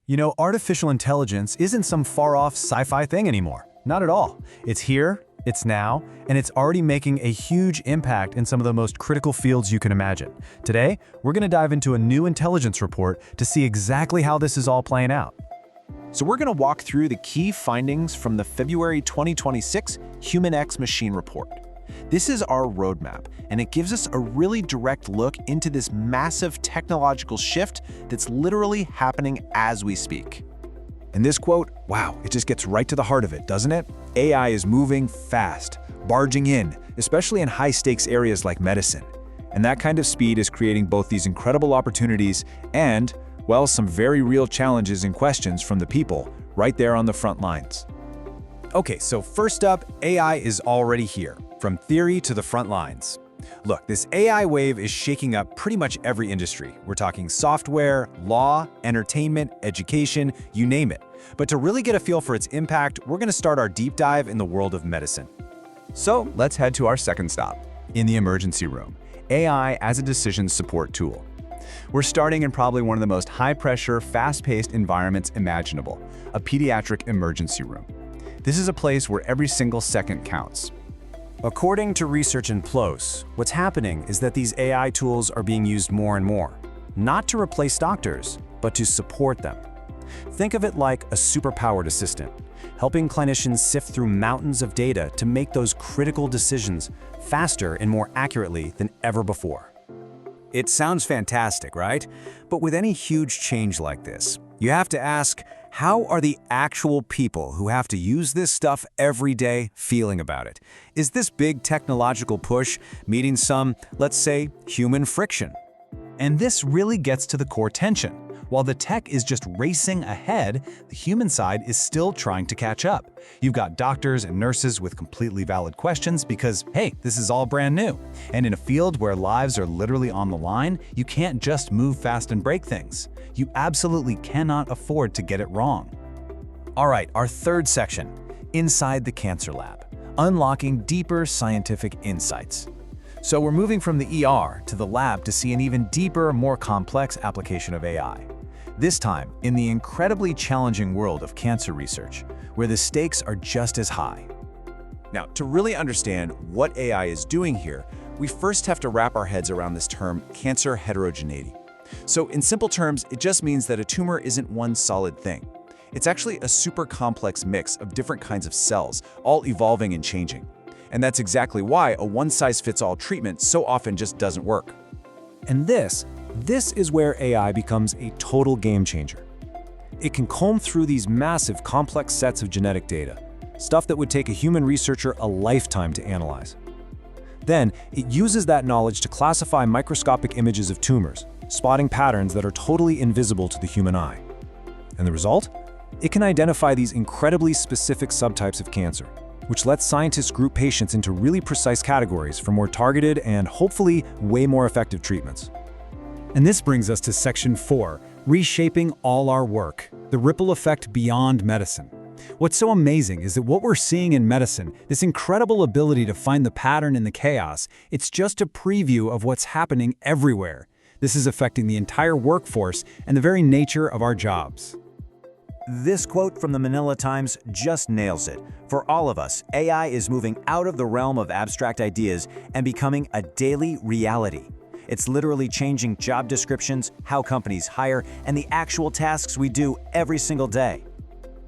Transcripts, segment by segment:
You know, artificial intelligence isn't some far-off sci-fi thing anymore. Not at all. It's here, it's now, and it's already making a huge impact in some of the most critical fields you can imagine. Today, we're going to dive into a new intelligence report to see exactly how this is all playing out. So we're going to walk through the key findings from the February 2026 HXMnews report. This is our roadmap, and it gives us a really direct look into this massive technological shift that's literally happening as we speak. And this quote, wow, it just gets right to the heart of it, doesn't it? AI is moving fast, barging in, especially in high-stakes areas like medicine. And that kind of speed is creating both these incredible opportunities and, well, some very real challenges and questions from the people right there on the front lines. Okay, so first up, AI is already here, from theory to the front lines. Look, this AI wave is shaking up pretty much every industry. We're talking software, law, entertainment, education, you name it. But to really get a feel for its impact, we're going to start our deep dive in the world of medicine. So let's head to our second stop, in the emergency room, AI as a decision support tool. We're starting in probably one of the most high-pressure, fast-paced environments imaginable, a pediatric emergency room. This is a place where every single second counts. According to research in PLOS, what's happening is that these AI tools are being used more and more, not to replace doctors, but to support them. Think of it like a superpowered assistant, helping clinicians sift through mountains of data to make those critical decisions faster and more accurately than ever before. It sounds fantastic, right? But with any huge change like this, you have to ask, how are the actual people who have to use this stuff every day feeling about it? Is this big technological push meeting some, let's say, human friction? And this really gets to the core tension. While the tech is just racing ahead, the human side is still trying to catch up. You've got doctors and nurses with completely valid questions because, hey, this is all brand new. And in a field where lives are literally on the line, you can't just move fast and break things. You absolutely cannot afford to get it wrong. All right, our third section, inside the cancer lab, unlocking deeper scientific insights. So we're moving from the ER to the lab to see an even deeper, more complex application of AI. This time, in the incredibly challenging world of cancer research, where the stakes are just as high. Now, to really understand what AI is doing here, we first have to wrap our heads around this term cancer heterogeneity. So in simple terms, it just means that a tumor isn't one solid thing. It's actually a super complex mix of different kinds of cells, all evolving and changing. And that's exactly why a one-size-fits-all treatment so often just doesn't work. And this is where AI becomes a total game changer. It can comb through these massive, complex sets of genetic data, stuff that would take a human researcher a lifetime to analyze. Then, it uses that knowledge to classify microscopic images of tumors, spotting patterns that are totally invisible to the human eye. And the result? It can identify these incredibly specific subtypes of cancer, which lets scientists group patients into really precise categories for more targeted and hopefully way more effective treatments. And this brings us to Section 4, reshaping all our work, the ripple effect beyond medicine. What's so amazing is that what we're seeing in medicine, this incredible ability to find the pattern in the chaos, it's just a preview of what's happening everywhere. This is affecting the entire workforce and the very nature of our jobs. This quote from the Manila Times just nails it. For all of us, AI is moving out of the realm of abstract ideas and becoming a daily reality. It's literally changing job descriptions, how companies hire, and the actual tasks we do every single day.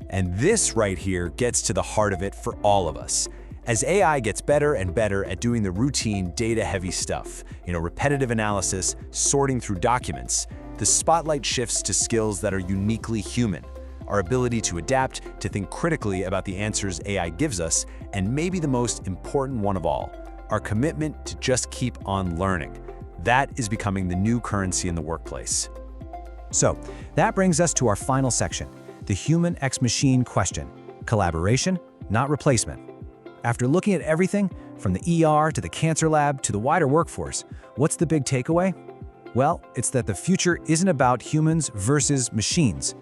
And this right here gets to the heart of it for all of us. As AI gets better and better at doing the routine, data-heavy stuff, repetitive analysis, sorting through documents, the spotlight shifts to skills that are uniquely human. Our ability to adapt, to think critically about the answers AI gives us, and maybe the most important one of all, our commitment to just keep on learning. That is becoming the new currency in the workplace. So, that brings us to our final section, the human X machine question, collaboration, not replacement. After looking at everything, from the ER to the cancer lab to the wider workforce, what's the big takeaway? Well, it's that the future isn't about humans versus machines.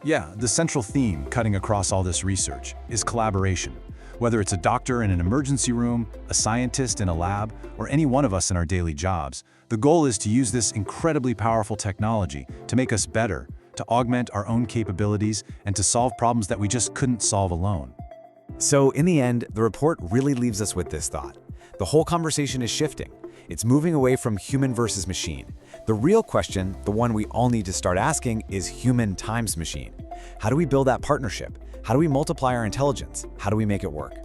Yeah, the central theme cutting across all this research is collaboration. Whether it's a doctor in an emergency room, a scientist in a lab, or any one of us in our daily jobs, the goal is to use this incredibly powerful technology to make us better, to augment our own capabilities, and to solve problems that we just couldn't solve alone. So in the end, the report really leaves us with this thought. The whole conversation is shifting. It's moving away from human versus machine. The real question, the one we all need to start asking, is human times machine. How do we build that partnership? How do we multiply our intelligence? How do we make it work?